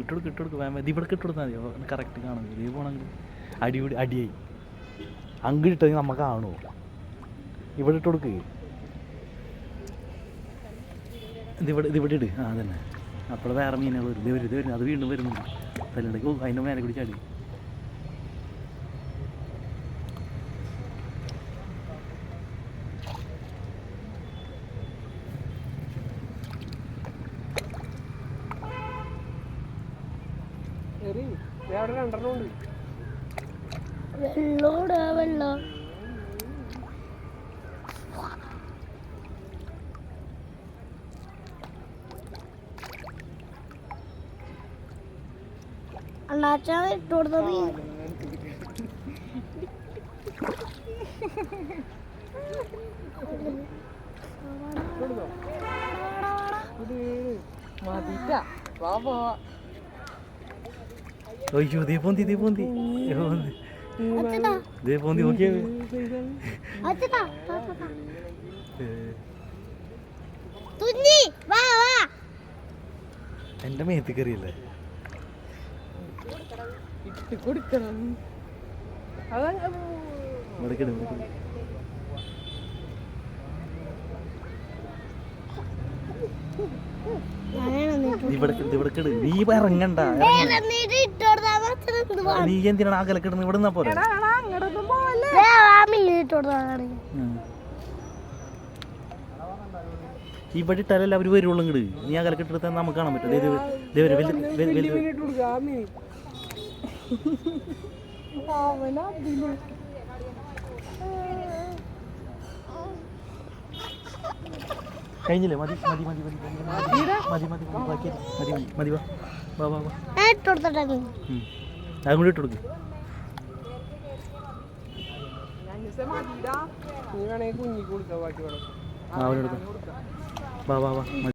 ഇട്ടുകൊടുക്ക് വേമ ഇത് ഇവിടെ ഇട്ടുകൊടുത്താൽ മതി. കറക്റ്റ് കാണും. ഇത് പോകണമെങ്കിൽ അടിയായി അങ്ങോട്ട് ഇട്ടെങ്കിൽ നമുക്ക് കാണുമോ? ഇവിടെ ഇട്ട് കൊടുക്ക്. ഇതിവിടെ ഇട്. ആ അതന്നെ. അപ്പോൾ വേറെ മീനുകൾ വരും. ഇത് വരും അത് വീണ്ടും വരുന്നുണ്ട്. തല്ലുണ്ടെങ്കിൽ അതിൻ്റെ മേലെ കൂടി ചാടി. വെള്ളം അണ്ണാച്ചാ ഇട്ട് കൊടുത്ത മീൻ അയ്യോ ദേ പോന്തി നോക്കിയേ. എന്റെ മേത്ത് കയറിയല്ലേ. കൊടുക്കണം. നീ ഇറങ്ങണ്ട. നീ എന്തിനാണ് അകലക്കിടുന്ന? ഇവിടെ നിന്നാ പോലെ ഇവിടെ ഇട്ടാലല്ല അവര് വരുള്ളൂ. ഇങ്ങട് നീ അകലക്കെട്ടെടുത്താൽ നമുക്ക് കാണാൻ പറ്റും. കഴിഞ്ഞില്ലേ? മതി അതും കൂടി ഇട്ട് കൊടുക്ക്. അവനെടുക്കാം. വാ